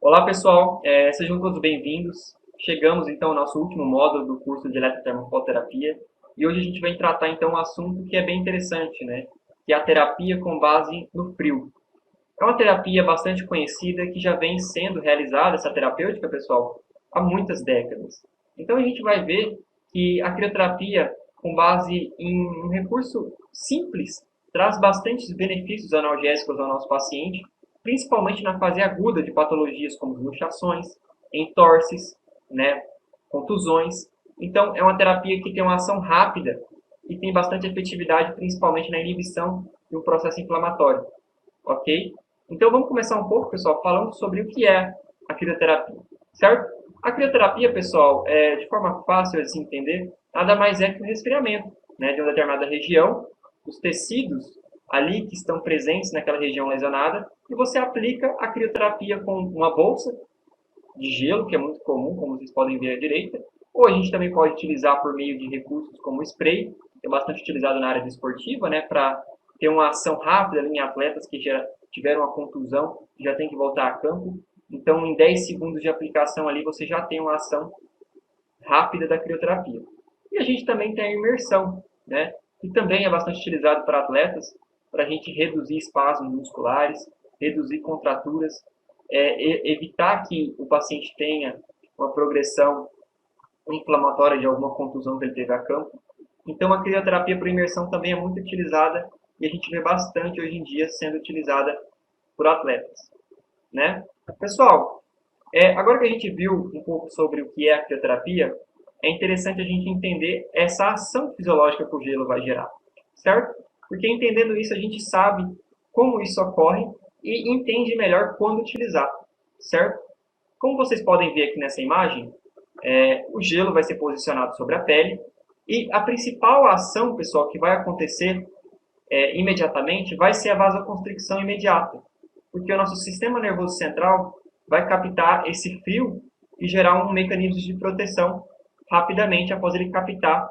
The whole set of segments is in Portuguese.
Olá pessoal, sejam todos bem-vindos. Chegamos então ao nosso último módulo do curso de Eletrotermoterapia e hoje a gente vai tratar então um assunto que é bem interessante, né? Que é a terapia com base no frio. É uma terapia bastante conhecida que já vem sendo realizada, essa terapêutica, pessoal, há muitas décadas. Então a gente vai ver que a crioterapia com base em um recurso simples traz bastantes benefícios analgésicos ao nosso paciente, principalmente na fase aguda de patologias como luxações, entorses, né, contusões. Então, é uma terapia que tem uma ação rápida e tem bastante efetividade, principalmente na inibição de um processo inflamatório, ok? Então, vamos começar um pouco, pessoal, falando sobre o que é a crioterapia, certo? A crioterapia, pessoal, de forma fácil de se entender, nada mais é que o resfriamento, né, de uma determinada região, os tecidos ali que estão presentes naquela região lesionada, e você aplica a crioterapia com uma bolsa de gelo, que é muito comum, como vocês podem ver à direita, ou a gente também pode utilizar por meio de recursos como o spray, que é bastante utilizado na área desportiva, né, para ter uma ação rápida em atletas que já tiveram uma contusão e já tem que voltar a campo. Então, em 10 segundos de aplicação ali, você já tem uma ação rápida da crioterapia. E a gente também tem a imersão, né, que também é bastante utilizado para atletas, para a gente reduzir espasmos musculares, reduzir contraturas, evitar que o paciente tenha uma progressão inflamatória de alguma contusão que ele teve a campo. Então, a crioterapia por imersão também é muito utilizada e a gente vê bastante hoje em dia sendo utilizada por atletas, né? Pessoal, agora que a gente viu um pouco sobre o que é a crioterapia, é interessante a gente entender essa ação fisiológica que o gelo vai gerar, certo? Porque entendendo isso, a gente sabe como isso ocorre e entende melhor quando utilizar, certo? Como vocês podem ver aqui nessa imagem, o gelo vai ser posicionado sobre a pele e a principal ação, pessoal, que vai acontecer imediatamente vai ser a vasoconstricção imediata, porque o nosso sistema nervoso central vai captar esse frio e gerar um mecanismo de proteção rapidamente após ele captar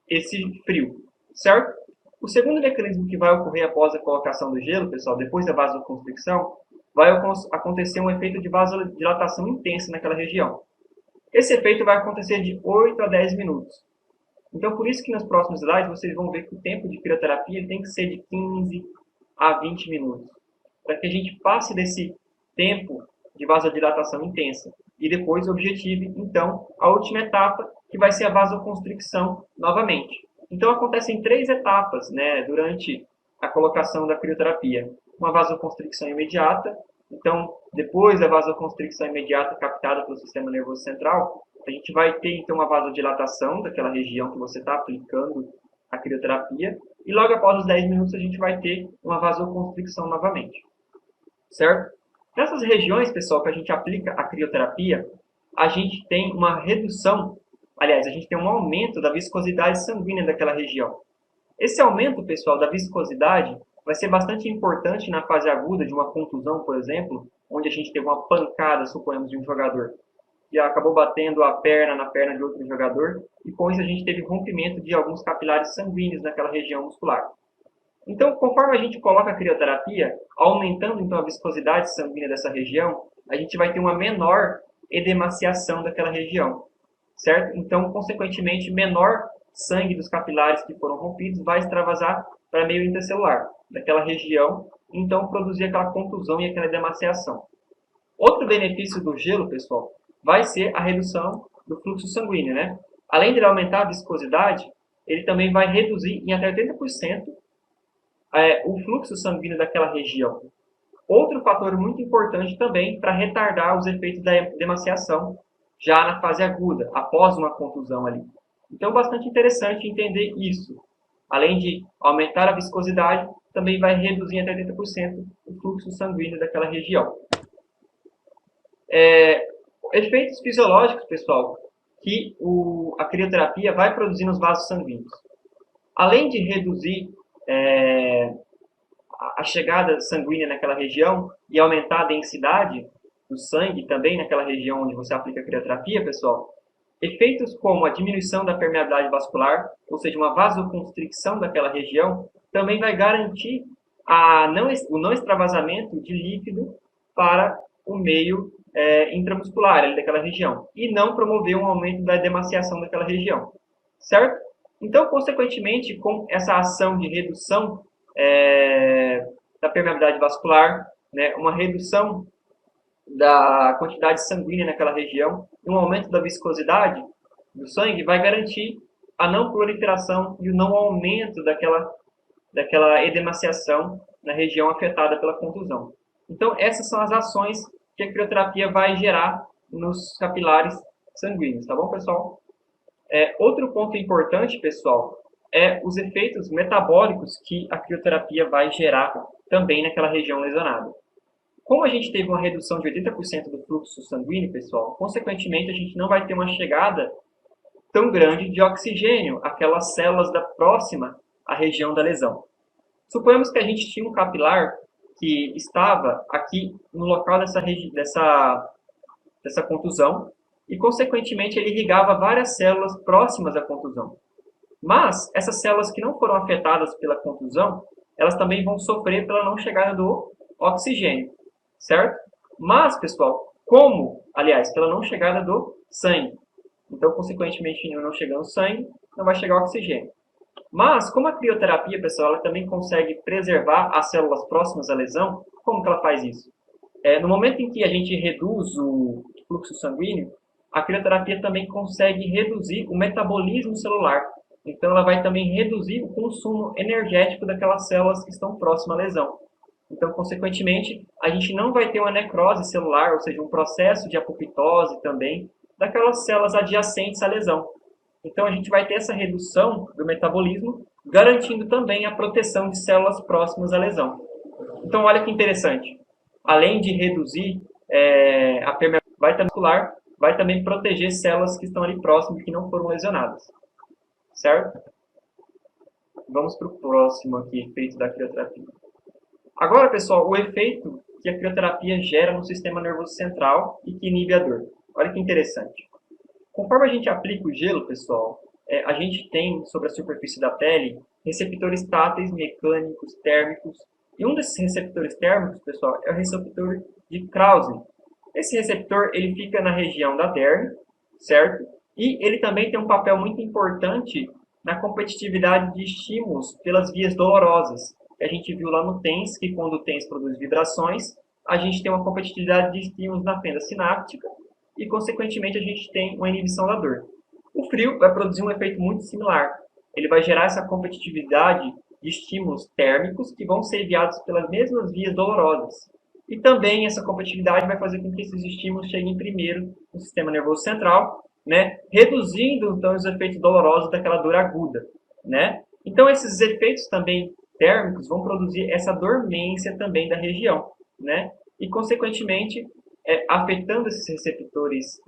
esse frio, certo? O segundo mecanismo que vai ocorrer após a colocação do gelo, pessoal, depois da vasoconstricção, vai acontecer um efeito de vasodilatação intensa naquela região. Esse efeito vai acontecer de 8 a 10 minutos. Então, por isso que nos próximos slides vocês vão ver que o tempo de crioterapia tem que ser de 15 a 20 minutos, para que a gente passe desse tempo de vasodilatação intensa e depois objetive, então, a última etapa, que vai ser a vasoconstricção novamente. Então, acontecem 3 etapas, né, durante a colocação da crioterapia. Uma vasoconstricção imediata, então, depois da vasoconstricção imediata captada pelo sistema nervoso central, a gente vai ter, então, a vasodilatação daquela região que você está aplicando a crioterapia, e logo após os 10 minutos a gente vai ter uma vasoconstricção novamente, certo? Nessas regiões, pessoal, que a gente aplica a crioterapia, a gente tem uma redução, aliás, a gente tem um aumento da viscosidade sanguínea daquela região. Esse aumento, pessoal, da viscosidade vai ser bastante importante na fase aguda de uma contusão, por exemplo, onde a gente teve uma pancada, suponhamos, de um jogador, que acabou batendo a perna na perna de outro jogador, e com isso a gente teve rompimento de alguns capilares sanguíneos naquela região muscular. Então, conforme a gente coloca a crioterapia, aumentando então a viscosidade sanguínea dessa região, a gente vai ter uma menor edemaciação daquela região, certo? Então, consequentemente, menor sangue dos capilares que foram rompidos vai extravasar para meio intercelular daquela região, então produzir aquela contusão e aquela edemaciação. Outro benefício do gelo, pessoal, vai ser a redução do fluxo sanguíneo, né? Além de ele aumentar a viscosidade, ele também vai reduzir em até 80% o fluxo sanguíneo daquela região. Outro fator muito importante também para retardar os efeitos da edemaciação já na fase aguda, após uma contusão ali. Então, bastante interessante entender isso. Além de aumentar a viscosidade, também vai reduzir em até 80% o fluxo sanguíneo daquela região. Efeitos fisiológicos, pessoal, que a crioterapia vai produzir nos vasos sanguíneos. Além de reduzir a chegada sanguínea naquela região e aumentar a densidade do sangue também naquela região onde você aplica a crioterapia, pessoal, efeitos como a diminuição da permeabilidade vascular, ou seja, uma vasoconstricção daquela região, também vai garantir o não extravasamento de líquido para o meio intramuscular ali daquela região e não promover um aumento da edemaciação daquela região, certo? Então, consequentemente, com essa ação de redução da permeabilidade vascular, né, uma redução da quantidade sanguínea naquela região e um aumento da viscosidade do sangue vai garantir a não proliferação e o não aumento daquela edemaciação na região afetada pela contusão. Então, essas são as ações que a crioterapia vai gerar nos capilares sanguíneos, tá bom, pessoal? Outro ponto importante, pessoal, é os efeitos metabólicos que a crioterapia vai gerar também naquela região lesionada. Como a gente teve uma redução de 80% do fluxo sanguíneo, pessoal, consequentemente a gente não vai ter uma chegada tão grande de oxigênio àquelas células próxima à região da lesão. Suponhamos que a gente tinha um capilar que estava aqui no local dessa contusão e, consequentemente, ele irrigava várias células próximas à contusão. Mas essas células que não foram afetadas pela contusão, elas também vão sofrer pela não chegada do oxigênio, certo? Mas, pessoal, pela não chegada do sangue. Então, consequentemente, não chegando sangue, não vai chegar oxigênio. Mas, como a crioterapia, pessoal, ela também consegue preservar as células próximas à lesão, como que ela faz isso? No momento em que a gente reduz o fluxo sanguíneo, a crioterapia também consegue reduzir o metabolismo celular. Então, ela vai também reduzir o consumo energético daquelas células que estão próximas à lesão. Então, consequentemente, a gente não vai ter uma necrose celular, ou seja, um processo de apoptose também, daquelas células adjacentes à lesão. Então, a gente vai ter essa redução do metabolismo, garantindo também a proteção de células próximas à lesão. Então, olha que interessante. Além de reduzir a permeabilidade muscular, vai também proteger células que estão ali próximas e que não foram lesionadas. Certo? Vamos para o próximo aqui, efeito da crioterapia. Agora, pessoal, o efeito que a crioterapia gera no sistema nervoso central e que inibe a dor. Olha que interessante. Conforme a gente aplica o gelo, pessoal, a gente tem sobre a superfície da pele receptores táteis, mecânicos, térmicos. E um desses receptores térmicos, pessoal, é o receptor de Krause. Esse receptor ele fica na região da derme, certo? E ele também tem um papel muito importante na competitividade de estímulos pelas vias dolorosas. A gente viu lá no TENS, que quando o TENS produz vibrações, a gente tem uma competitividade de estímulos na fenda sináptica e, consequentemente, a gente tem uma inibição da dor. O frio vai produzir um efeito muito similar. Ele vai gerar essa competitividade de estímulos térmicos que vão ser enviados pelas mesmas vias dolorosas. E também essa competitividade vai fazer com que esses estímulos cheguem primeiro no sistema nervoso central, né, reduzindo então os efeitos dolorosos daquela dor aguda, né? Então esses efeitos também térmicos vão produzir essa dormência também da região, né? E consequentemente, afetando esses receptores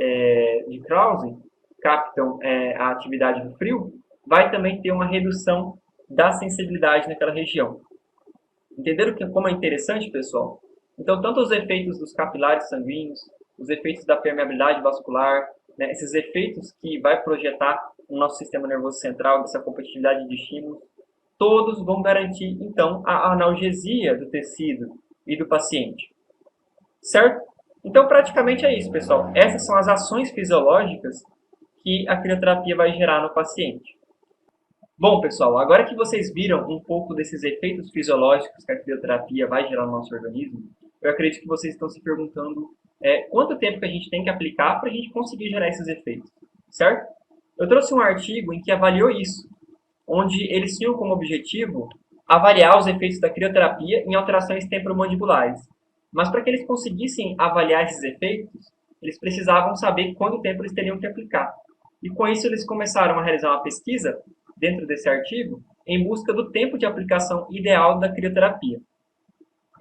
de Krause, captam a atividade do frio, vai também ter uma redução da sensibilidade naquela região. Entenderam como é interessante, pessoal? Então, tanto os efeitos dos capilares sanguíneos, os efeitos da permeabilidade vascular, né, esses efeitos que vai projetar no nosso sistema nervoso central, dessa competitividade de estímulos, todos vão garantir, então, a analgesia do tecido e do paciente. Certo? Então, praticamente é isso, pessoal. Essas são as ações fisiológicas que a crioterapia vai gerar no paciente. Bom, pessoal, agora que vocês viram um pouco desses efeitos fisiológicos que a crioterapia vai gerar no nosso organismo, eu acredito que vocês estão se perguntando quanto tempo que a gente tem que aplicar para a gente conseguir gerar esses efeitos, certo? Eu trouxe um artigo em que avaliou isso, onde eles tinham como objetivo avaliar os efeitos da crioterapia em alterações temporomandibulares. Mas para que eles conseguissem avaliar esses efeitos, eles precisavam saber quanto tempo eles teriam que aplicar. E com isso eles começaram a realizar uma pesquisa dentro desse artigo em busca do tempo de aplicação ideal da crioterapia.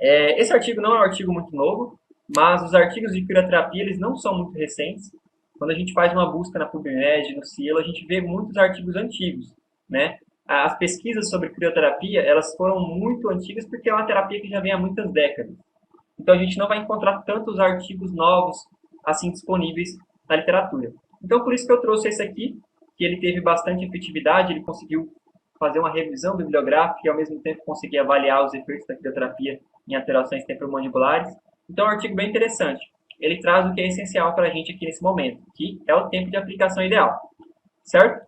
Esse artigo não é um artigo muito novo, mas os artigos de crioterapia eles não são muito recentes. Quando a gente faz uma busca na PubMed, no Cielo, a gente vê muitos artigos antigos, né? As pesquisas sobre crioterapia elas foram muito antigas porque é uma terapia que já vem há muitas décadas. Então a gente não vai encontrar tantos artigos novos assim disponíveis na literatura. Então por isso que eu trouxe esse aqui, que ele teve bastante efetividade, ele conseguiu fazer uma revisão bibliográfica e ao mesmo tempo conseguir avaliar os efeitos da crioterapia em alterações temporomandibulares. Então é um artigo bem interessante. ele traz o que é essencial para a gente aqui nesse momento, que é o tempo de aplicação ideal, certo?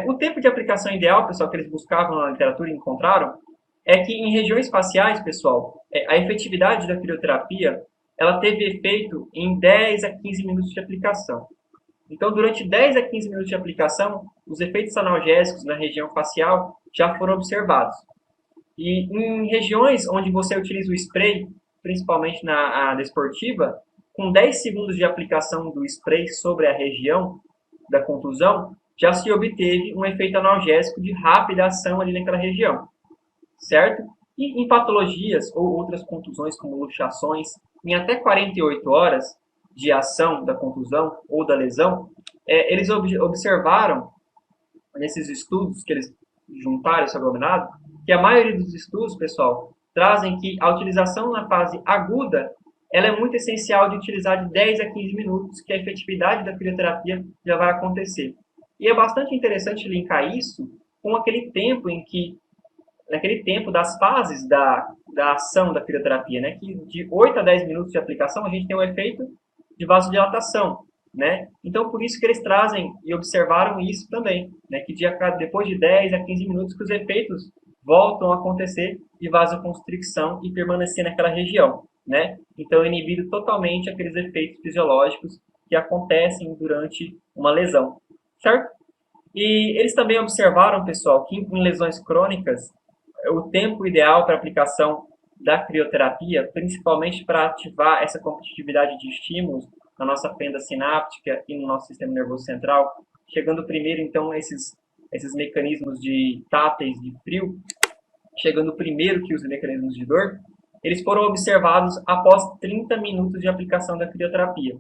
O tempo de aplicação ideal, pessoal, que eles buscavam na literatura e encontraram, é que em regiões faciais, pessoal, a efetividade da crioterapia, ela teve efeito em 10 a 15 minutos de aplicação. Então, durante 10 a 15 minutos de aplicação, os efeitos analgésicos na região facial já foram observados. E em regiões onde você utiliza o spray, principalmente na desportiva, com 10 segundos de aplicação do spray sobre a região da contusão, já se obteve um efeito analgésico de rápida ação ali naquela região, certo? E em patologias ou outras contusões, como luxações, em até 48 horas de ação da contusão ou da lesão, eles observaram, nesses estudos que eles juntaram esse aglomerado, que a maioria dos estudos, pessoal, trazem que a utilização na fase aguda ela é muito essencial de utilizar de 10 a 15 minutos, que a efetividade da crioterapia já vai acontecer. E é bastante interessante linkar isso com aquele tempo em que, naquele tempo das fases da ação da crioterapia, né? Que de 8 a 10 minutos de aplicação a gente tem um efeito de vasodilatação, né? Então, por isso que eles trazem e observaram isso também, né? Que depois de 10 a 15 minutos que os efeitos voltam a acontecer de vasoconstricção e permanecer naquela região, né? Então, inibindo totalmente aqueles efeitos fisiológicos que acontecem durante uma lesão, certo? E eles também observaram, pessoal, que em lesões crônicas, o tempo ideal para aplicação da crioterapia, principalmente para ativar essa competitividade de estímulos na nossa fenda sináptica e no nosso sistema nervoso central, chegando primeiro, então, esses mecanismos de táteis de frio, chegando primeiro que os mecanismos de dor, eles foram observados após 30 minutos de aplicação da crioterapia.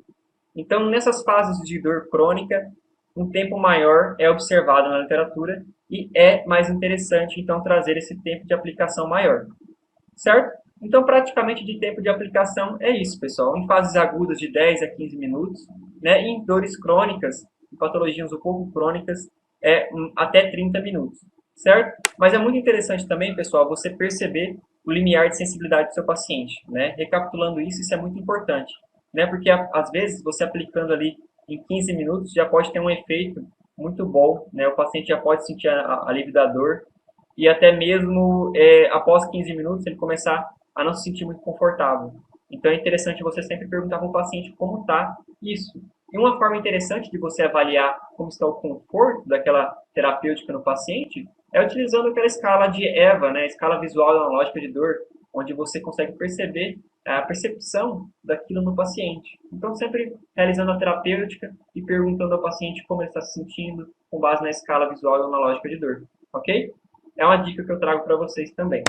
Então, nessas fases de dor crônica, um tempo maior é observado na literatura e é mais interessante, então, trazer esse tempo de aplicação maior, certo? Então, praticamente de tempo de aplicação é isso, pessoal. Em fases agudas de 10 a 15 minutos, né? E em dores crônicas, em patologias um pouco crônicas, até 30 minutos, certo? Mas é muito interessante também, pessoal, você perceber o limiar de sensibilidade do seu paciente, né? Recapitulando isso é muito importante, né? Porque às vezes você aplicando ali em 15 minutos já pode ter um efeito muito bom, né? O paciente já pode sentir alívio da dor e até mesmo após 15 minutos ele começar a não se sentir muito confortável. Então é interessante você sempre perguntar para o paciente como está isso. E uma forma interessante de você avaliar como está o conforto daquela terapêutica no paciente é utilizando aquela escala de EVA, né? Escala visual analógica de dor, onde você consegue perceber a percepção daquilo no paciente. Então, sempre realizando a terapêutica e perguntando ao paciente como ele está se sentindo com base na escala visual analógica de dor, ok? É uma dica que eu trago para vocês também.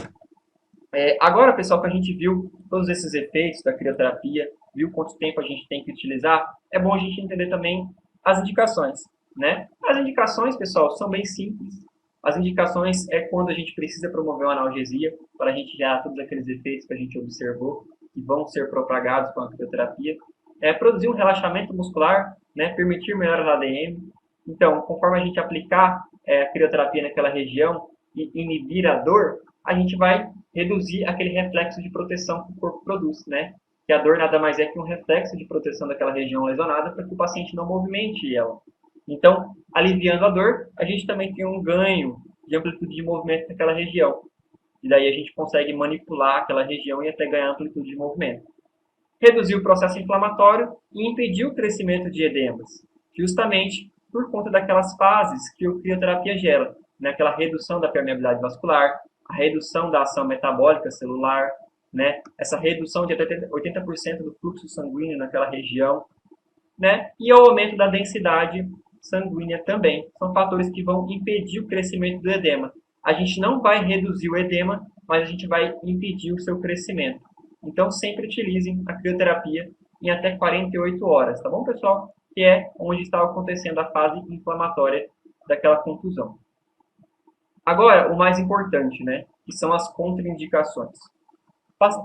Agora, pessoal, que a gente viu todos esses efeitos da crioterapia, viu quanto tempo a gente tem que utilizar, é bom a gente entender também as indicações, né? As indicações, pessoal, são bem simples. As indicações é quando a gente precisa promover uma analgesia, para a gente gerar todos aqueles efeitos que a gente observou, que vão ser propagados com a crioterapia. Produzir um relaxamento muscular, né? Permitir melhora da ADM. Então, conforme a gente aplicar a crioterapia naquela região e inibir a dor, a gente vai reduzir aquele reflexo de proteção que o corpo produz, né? Que a dor nada mais é que um reflexo de proteção daquela região lesionada para que o paciente não movimente ela. Então, aliviando a dor, a gente também tem um ganho de amplitude de movimento naquela região. E daí a gente consegue manipular aquela região e até ganhar amplitude de movimento. Reduzir o processo inflamatório e impedir o crescimento de edemas, justamente por conta daquelas fases que a crioterapia gera, né? Aquela redução da permeabilidade vascular, a redução da ação metabólica celular, né? Essa redução de até 80% do fluxo sanguíneo naquela região, né? E o aumento da densidade sanguínea também. São fatores que vão impedir o crescimento do edema. A gente não vai reduzir o edema, mas a gente vai impedir o seu crescimento. Então, sempre utilizem a crioterapia em até 48 horas, tá bom, pessoal? Que é onde está acontecendo a fase inflamatória daquela contusão. Agora, o mais importante, né? Que são as contraindicações.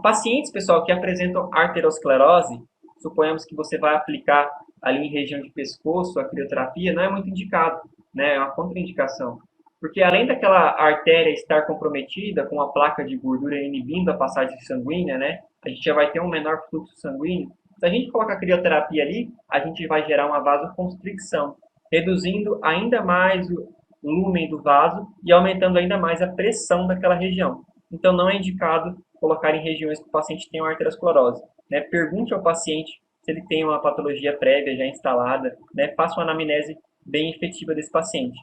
Pacientes, pessoal, que apresentam arteriosclerose, suponhamos que você vai aplicar ali em região de pescoço a crioterapia, não é muito indicado, né? É uma contraindicação. Porque além daquela artéria estar comprometida com a placa de gordura inibindo a passagem sanguínea, né? A gente já vai ter um menor fluxo sanguíneo. Se a gente colocar a crioterapia ali, a gente vai gerar uma vasoconstricção, reduzindo ainda mais o lumen do vaso e aumentando ainda mais a pressão daquela região. Então, não é indicado colocar em regiões que o paciente tem uma arteriosclerose. Né? Pergunte ao paciente se ele tem uma patologia prévia já instalada, né? Faça uma anamnese bem efetiva desse paciente.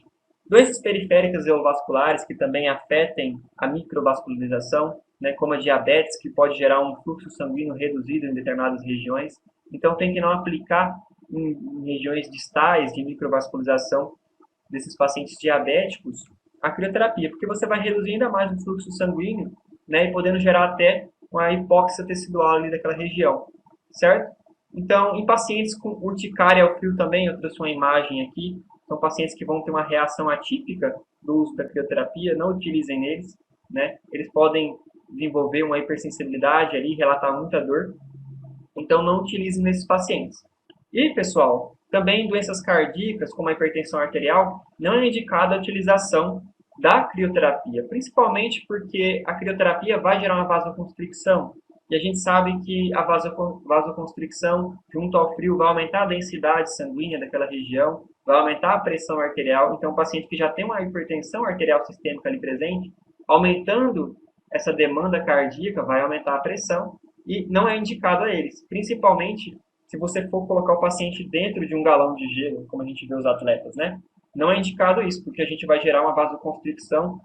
Doenças periféricas e vasculares que também afetem a microvascularização, né, como a diabetes, que pode gerar um fluxo sanguíneo reduzido em determinadas regiões. Então, tem que não aplicar em regiões distais de microvascularização desses pacientes diabéticos a crioterapia, porque você vai reduzir ainda mais o fluxo sanguíneo, né, e podendo gerar até uma hipóxia tecidual ali daquela região, certo? Então, em pacientes com urticária ao frio também, eu trouxe uma imagem aqui, são pacientes que vão ter uma reação atípica do uso da crioterapia, não utilizem neles, né? Eles podem desenvolver uma hipersensibilidade ali, relatar muita dor, então não utilizem nesses pacientes. E, pessoal, também em doenças cardíacas, como a hipertensão arterial, não é indicada a utilização da crioterapia, principalmente porque a crioterapia vai gerar uma vasoconstricção. E a gente sabe que a vasoconstricção, junto ao frio, vai aumentar a densidade sanguínea daquela região, vai aumentar a pressão arterial. Então, o paciente que já tem uma hipertensão arterial sistêmica ali presente, aumentando essa demanda cardíaca, vai aumentar a pressão e não é indicado a eles, principalmente se você for colocar o paciente dentro de um galão de gelo, como a gente vê os atletas, né? Não é indicado isso, porque a gente vai gerar uma vasoconstricção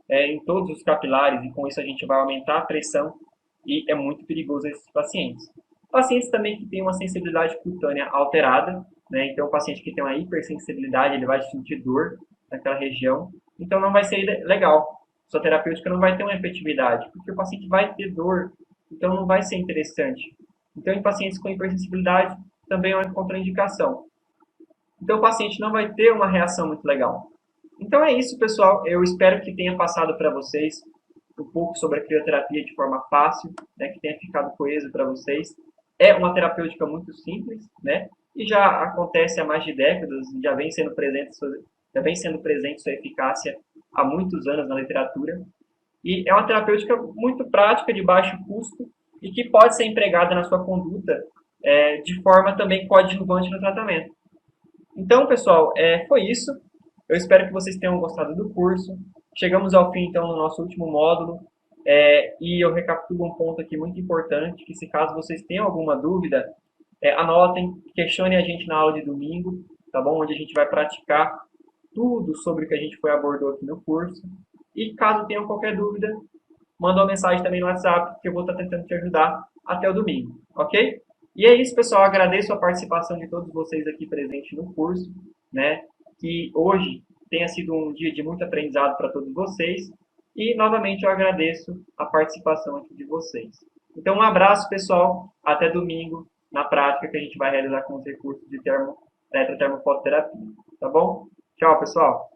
em todos os capilares e com isso a gente vai aumentar a pressão e é muito perigoso esses pacientes. Pacientes também que têm uma sensibilidade cutânea alterada, né? Então, o paciente que tem uma hipersensibilidade, ele vai sentir dor naquela região, então não vai ser legal. Sua terapêutica não vai ter uma efetividade, porque o paciente vai ter dor, então não vai ser interessante. Então, em pacientes com hipersensibilidade, também é uma contraindicação. Então, o paciente não vai ter uma reação muito legal. Então, é isso, pessoal. Eu espero que tenha passado para vocês um pouco sobre a crioterapia de forma fácil, né, que tenha ficado coeso para vocês. É uma terapêutica muito simples, né, e já acontece há mais de décadas, já vem sendo presente sua eficácia há muitos anos na literatura. E é uma terapêutica muito prática, de baixo custo, e que pode ser empregada na sua conduta de forma também coadjuvante no tratamento. Então, pessoal, foi isso. Eu espero que vocês tenham gostado do curso. Chegamos ao fim, então, no nosso último módulo. E eu recapitulo um ponto aqui muito importante, que se caso vocês tenham alguma dúvida, anotem, questionem a gente na aula de domingo, tá bom? Onde a gente vai praticar tudo sobre o que a gente abordou aqui no curso. E caso tenham qualquer dúvida, manda uma mensagem também no WhatsApp, que eu vou estar tentando te ajudar até o domingo, ok? E é isso, pessoal. Agradeço a participação de todos vocês aqui presentes no curso, né? Que hoje tenha sido um dia de muito aprendizado para todos vocês. E, novamente, eu agradeço a participação aqui de vocês. Então, um abraço, pessoal. Até domingo, na prática que a gente vai realizar com os recursos de eletrotermofototerapia. Tá bom? Tchau, pessoal.